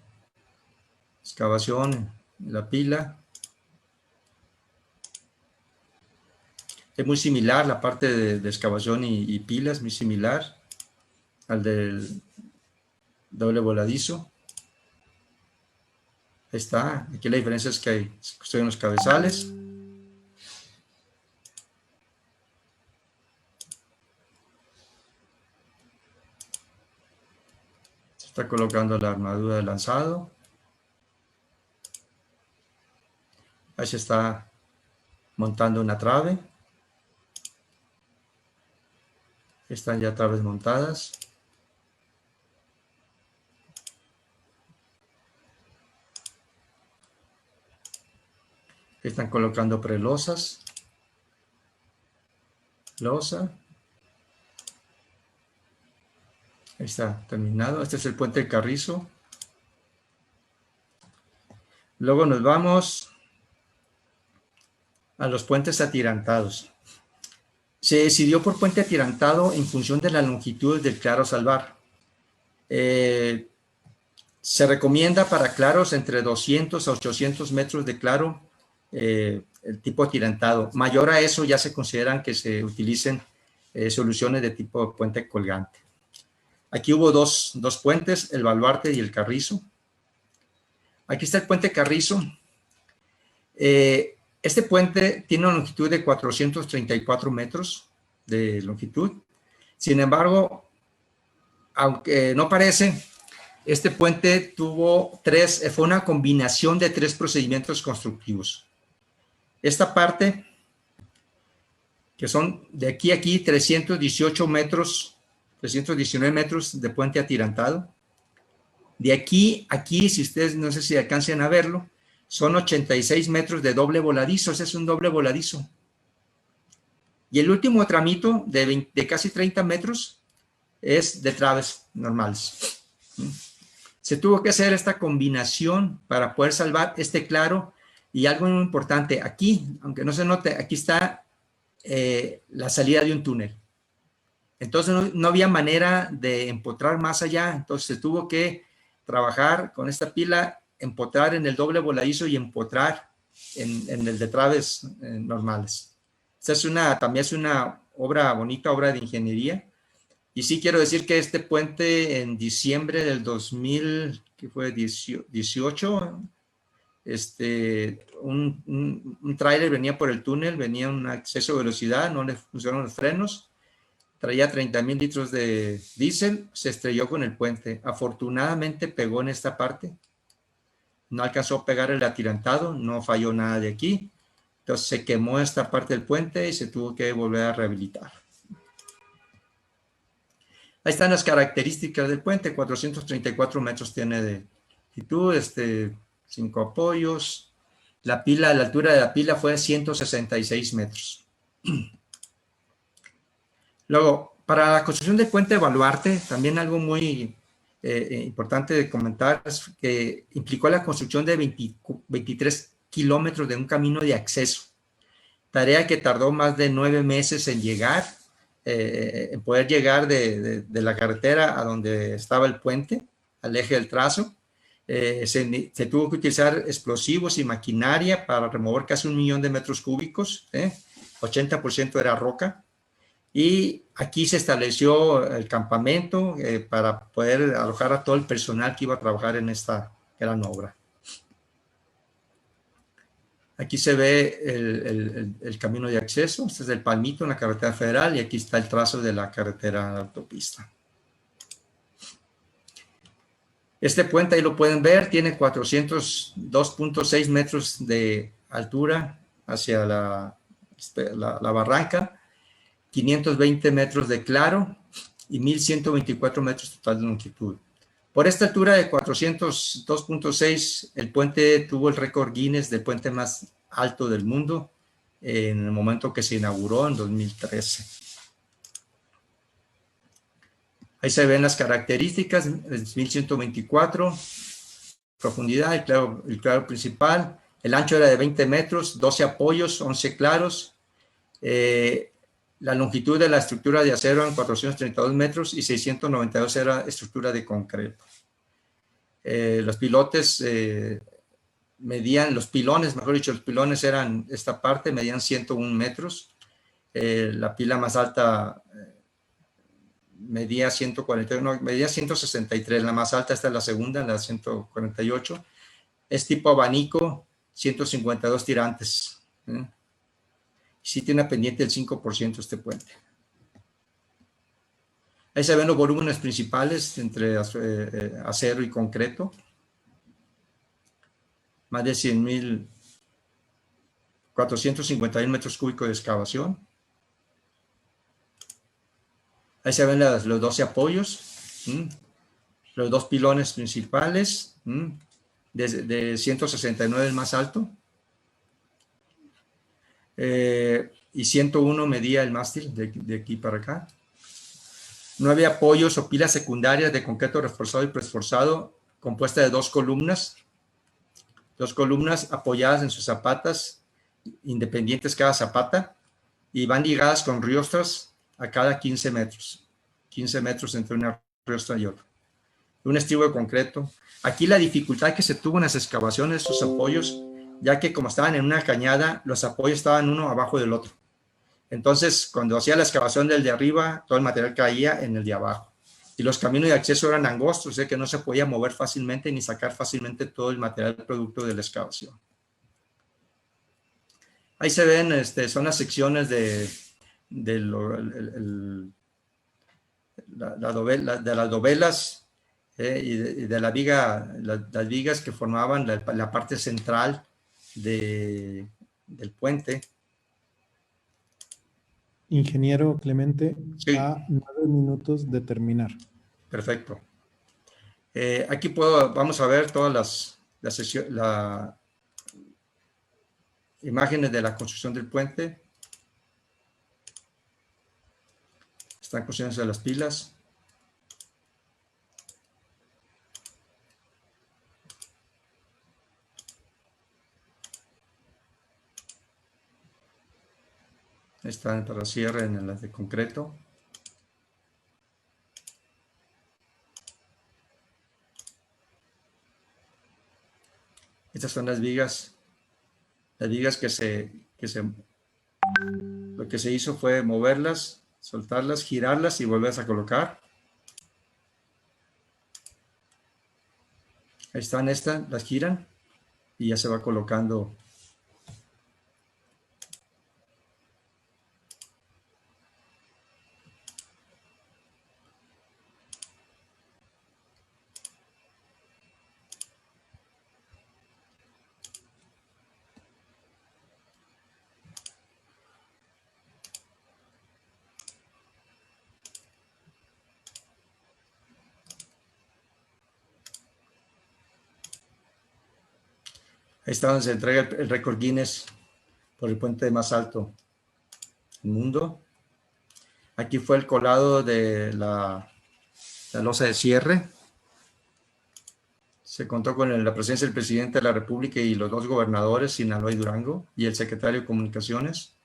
la pila. Es muy similar la parte de excavación y pilas, muy similar al del doble voladizo. Ahí está. Aquí la diferencia es que se construyen los cabezales. Se está colocando la armadura de lanzado. Ahí se está montando una trave. Están ya traves montadas. Están colocando prelosas. Losa. Ahí está terminado. Este es el puente del Carrizo. Luego nos vamos a los puentes atirantados. Se decidió por puente atirantado en función de la longitud del claro salvar. Se recomienda para claros entre 200 a 800 metros de claro el tipo atirantado. Mayor a eso ya se consideran que se utilicen soluciones de tipo puente colgante. Aquí hubo dos puentes, el Baluarte y el Carrizo. Aquí está el puente Carrizo. Este puente tiene una longitud de 434 metros de longitud. Sin embargo, aunque no parece, este puente fue una combinación de 3 procedimientos constructivos. Esta parte, que son de aquí a aquí 318 metros, 319 metros de puente atirantado. De aquí a aquí, si ustedes no sé si alcancen a verlo, son 86 metros de doble voladizo. Ese es un doble voladizo. Y el último tramito de casi 30 metros es de traves normales. Se tuvo que hacer esta combinación para poder salvar este claro. Y algo muy importante, aquí, aunque no se note, aquí está la salida de un túnel. Entonces no había manera de empotrar más allá. Entonces se tuvo que trabajar con esta pila, empotrar en el doble voladizo y empotrar en el de traves normales. Esta también es una bonita obra de ingeniería. Y sí quiero decir que este puente en diciembre del 2018, un tráiler venía por el túnel, venía un exceso de velocidad, no le funcionaron los frenos, traía 30,000 litros de diésel, se estrelló con el puente. Afortunadamente pegó en esta parte, no alcanzó a pegar el atirantado, no falló nada de aquí. Entonces se quemó esta parte del puente y se tuvo que volver a rehabilitar. Ahí están las características del puente. 434 metros tiene de longitud, 5 apoyos. La altura de la pila fue 166 metros. Luego, para la construcción del puente de Baluarte, también algo muy importante de comentar es que implicó la construcción de 23 kilómetros de un camino de acceso. Tarea que tardó más de 9 meses en llegar. En poder llegar de la carretera a donde estaba el puente, al eje del trazo. Se tuvo que utilizar explosivos y maquinaria para remover casi 1 millón de metros cúbicos, 80% era roca, y aquí se estableció el campamento para poder alojar a todo el personal que iba a trabajar en esta gran obra. Aquí se ve el camino de acceso. Este es el Palmito en la carretera federal y aquí está el trazo de la carretera autopista. Este puente, ahí lo pueden ver, tiene 402.6 metros de altura hacia la barranca, 520 metros de claro y 1,124 metros total de longitud. Por esta altura de 402.6, el puente tuvo el récord Guinness del puente más alto del mundo en el momento que se inauguró en 2013. Ahí se ven las características, 1,124, profundidad, el claro principal, el ancho era de 20 metros, 12 apoyos, 11 claros, la longitud de la estructura de acero eran 432 metros y 692 era estructura de concreto. Los pilones, los pilones eran esta parte, medían 101 metros. La pila más alta medía 163, la más alta, esta es la segunda, la 148. Es tipo abanico, 152 tirantes. Sí tiene una pendiente del 5% este puente. Ahí se ven los volúmenes principales entre acero y concreto. Más de 450,000 metros cúbicos de excavación. Ahí se ven los 12 apoyos, los 2 pilones principales, de 169 el más alto, y 101 medía el mástil de aquí para acá. No había apoyos o pilas secundarias de concreto reforzado y preesforzado, compuesta de dos columnas apoyadas en sus zapatas, independientes cada zapata, y van ligadas con riostras a cada 15 metros. 15 metros entre una riostra y otra. Un estribo de concreto. Aquí la dificultad que se tuvo en las excavaciones de estos apoyos, ya que como estaban en una cañada, los apoyos estaban uno abajo del otro. Entonces, cuando hacía la excavación del de arriba, todo el material caía en el de abajo. Y los caminos de acceso eran angostos, o sea que no se podía mover fácilmente ni sacar fácilmente todo el material producto de la excavación. Ahí se ven, son las secciones de las dovelas y de la viga, las vigas que formaban la parte central del puente. Ingeniero Clemente, Sí. a 9 minutos de terminar. Perfecto. Aquí vamos a ver todas las imágenes de la construcción del puente. Están construyéndose las pilas. Están para cierre en las de concreto. Estas son las vigas. Las vigas lo que se hizo fue moverlas, soltarlas, girarlas y volverlas a colocar. Ahí están estas, las giran y ya se va colocando. Ahí está donde se entrega el récord Guinness por el puente más alto del mundo. Aquí fue el colado de la losa de cierre. Se contó con la presencia del presidente de la República y los dos gobernadores, Sinaloa y Durango, y el secretario de Comunicaciones.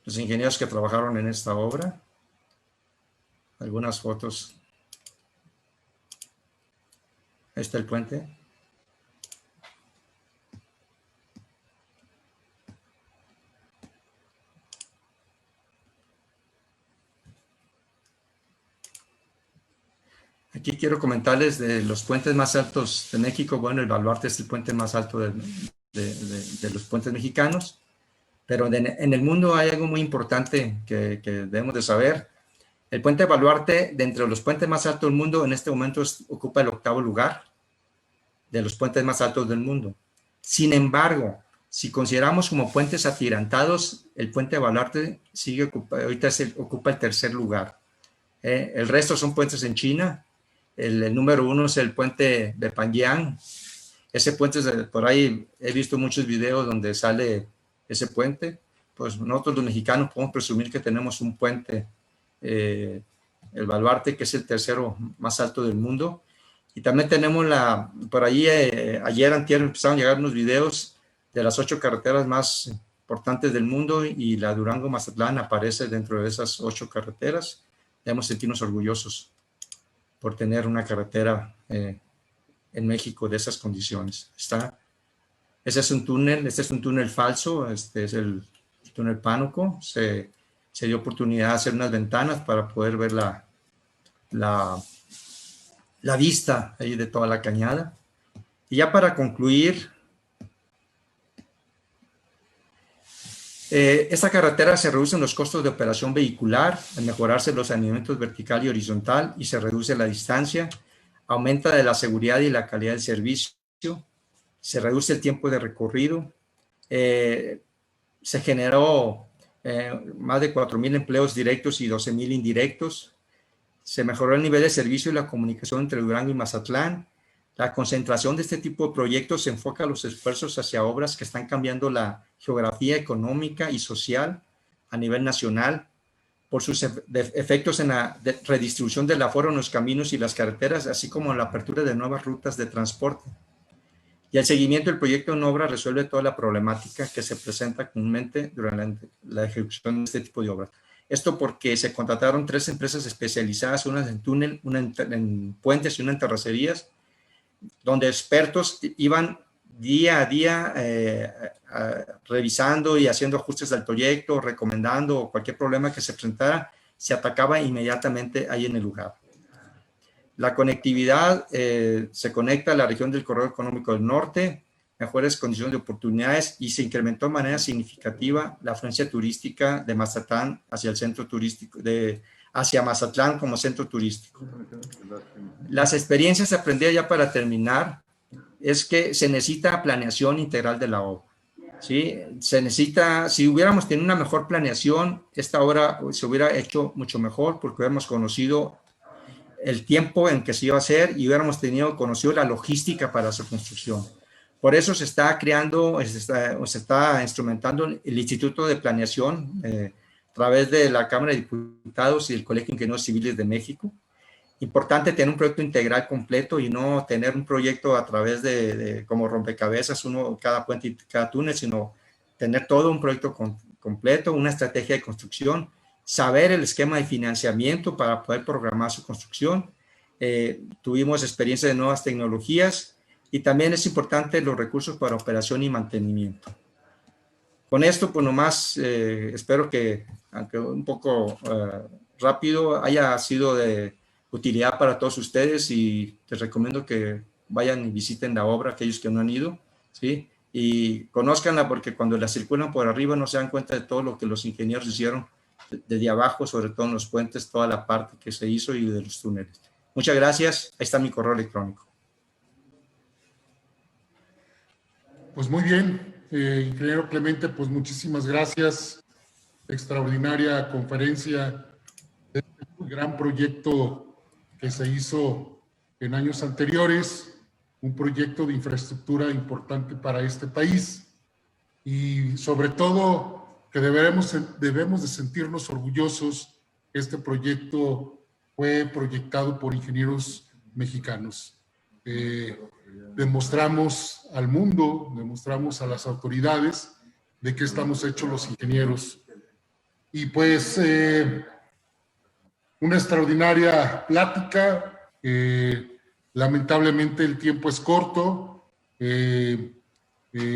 Los ingenieros que trabajaron en esta obra. Algunas fotos. Ahí está el puente. Aquí quiero comentarles de los puentes más altos de México. Bueno, el Baluarte es el puente más alto de los puentes mexicanos, pero en el mundo hay algo muy importante que debemos de saber. El puente Baluarte, de entre los puentes más altos del mundo, en este momento ocupa el 8º lugar de los puentes más altos del mundo. Sin embargo, si consideramos como puentes atirantados, el puente Baluarte ahorita ocupa el 3er lugar. El resto son puentes en China. El número 1 es el puente de Pangyang. Ese puente, por ahí he visto muchos videos donde sale ese puente. Pues nosotros los mexicanos podemos presumir que tenemos un puente, el Baluarte, que es el 3º más alto del mundo. Y también tenemos por ahí, antier empezaron a llegar unos videos de las 8 carreteras más importantes del mundo, y la Durango-Mazatlán aparece dentro de esas 8 carreteras. Debemos sentirnos orgullosos por tener una carretera en México de esas condiciones. Ese es un túnel falso, este es el túnel Pánuco. Se dio oportunidad de hacer unas ventanas para poder ver la vista ahí de toda la cañada. Y ya para concluir, esta carretera se reducen los costos de operación vehicular, al mejorarse los alineamientos vertical y horizontal, y se reduce la distancia, aumenta de la seguridad y la calidad del servicio, se reduce el tiempo de recorrido, se generó más de 4,000 empleos directos y 12,000 indirectos, se mejoró el nivel de servicio y la comunicación entre Durango y Mazatlán. La concentración de este tipo de proyectos se enfoca los esfuerzos hacia obras que están cambiando la geografía económica y social a nivel nacional por sus efectos en la redistribución del aforo en los caminos y las carreteras, así como en la apertura de nuevas rutas de transporte. Y el seguimiento del proyecto en obra resuelve toda la problemática que se presenta comúnmente durante la ejecución de este tipo de obras. Esto porque se contrataron 3 empresas especializadas, una en túnel, una en puentes y una en terracerías, donde expertos iban día a día revisando y haciendo ajustes al proyecto, recomendando cualquier problema que se presentara, se atacaba inmediatamente ahí en el lugar. La conectividad se conecta a la región del Corredor Económico del Norte, mejores condiciones de oportunidades y se incrementó de manera significativa la afluencia turística de Mazatlán hacia el centro turístico, hacia Mazatlán como centro turístico. Las experiencias aprendidas ya para terminar es que se necesita planeación integral de la obra. ¿Sí? Se necesita, si hubiéramos tenido una mejor planeación, esta obra se hubiera hecho mucho mejor porque hubiéramos conocido el tiempo en que se iba a hacer y hubiéramos conocido la logística para su construcción. Por eso se está creando, se está instrumentando el Instituto de Planeación a través de la Cámara de Diputados y el Colegio de Ingenieros Civiles de México. Importante tener un proyecto integral completo y no tener un proyecto a través de como rompecabezas, uno cada puente y cada túnel, sino tener todo un proyecto completo, una estrategia de construcción, saber el esquema de financiamiento para poder programar su construcción. Tuvimos experiencia de nuevas tecnologías y también es importante los recursos para operación y mantenimiento. Con esto, pues nomás espero que, aunque un poco rápido, haya sido de utilidad para todos ustedes y les recomiendo que vayan y visiten la obra, aquellos que no han ido, ¿sí? Y conózcanla porque cuando la circulan por arriba no se dan cuenta de todo lo que los ingenieros hicieron desde abajo, sobre todo en los puentes, toda la parte que se hizo y de los túneles. Muchas gracias. Ahí está mi correo electrónico. Pues muy bien, ingeniero Clemente, pues muchísimas gracias. Extraordinaria conferencia, de este gran proyecto que se hizo en años anteriores, un proyecto de infraestructura importante para este país y sobre todo que debemos de sentirnos orgullosos que este proyecto fue proyectado por ingenieros mexicanos. Demostramos al mundo, demostramos a las autoridades de qué estamos hechos los ingenieros. Y pues una extraordinaria plática. Lamentablemente el tiempo es corto.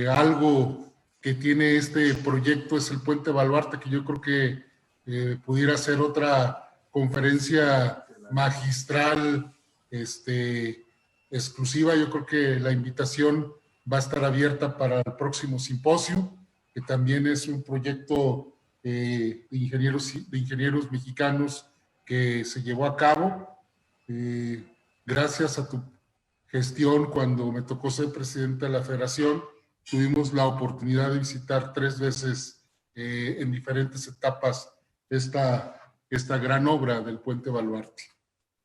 Algo que tiene este proyecto es el Puente Baluarte, que yo creo que pudiera ser otra conferencia magistral exclusiva. Yo creo que la invitación va a estar abierta para el próximo simposio, que también es un proyecto de ingenieros mexicanos que se llevó a cabo. Gracias a tu gestión, cuando me tocó ser presidente de la federación, tuvimos la oportunidad de visitar 3 veces en diferentes etapas esta gran obra del Puente Baluarte.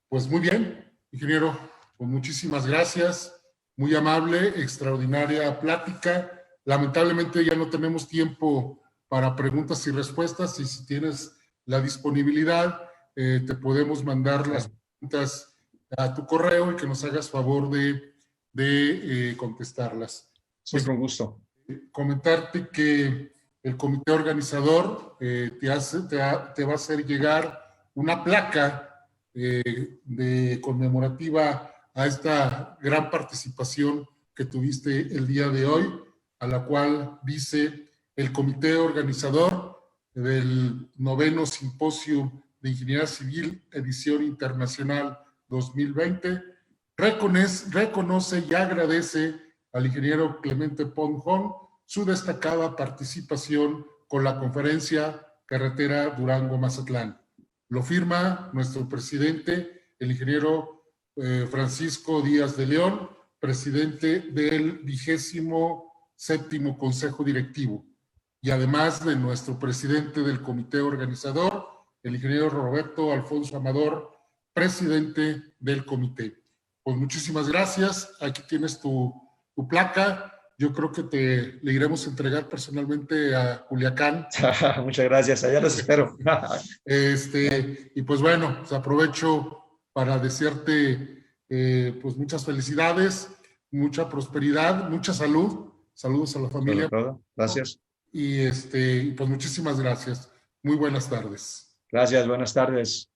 Pues muy bien, ingeniero, pues muchísimas gracias, muy amable, extraordinaria plática. Lamentablemente ya no tenemos tiempo para preguntas y respuestas, y si tienes la disponibilidad, te podemos mandar las preguntas a tu correo y que nos hagas favor de contestarlas. Sí, con gusto. Comentarte que el comité organizador te va a hacer llegar una placa de conmemorativa a esta gran participación que tuviste el día de hoy, a la cual dice: el comité organizador del 9º Simposio de Ingeniería Civil, edición internacional 2020, reconoce y agradece al ingeniero Clemente Ponjón su destacada participación con la conferencia Carretera Durango-Mazatlán. Lo firma nuestro presidente, el ingeniero Francisco Díaz de León, presidente del 27º Consejo Directivo, y además de nuestro presidente del comité organizador, el ingeniero Roberto Alfonso Amador, presidente del comité. Pues muchísimas gracias. Aquí tienes tu placa. yo creo que le iremos a entregar personalmente a Culiacán. Muchas gracias, allá los espero. Y pues bueno, pues aprovecho para desearte pues muchas felicidades, mucha prosperidad, mucha salud. Saludos a la familia. Sobre todo. Gracias. Y pues muchísimas gracias. Muy buenas tardes. Gracias, buenas tardes.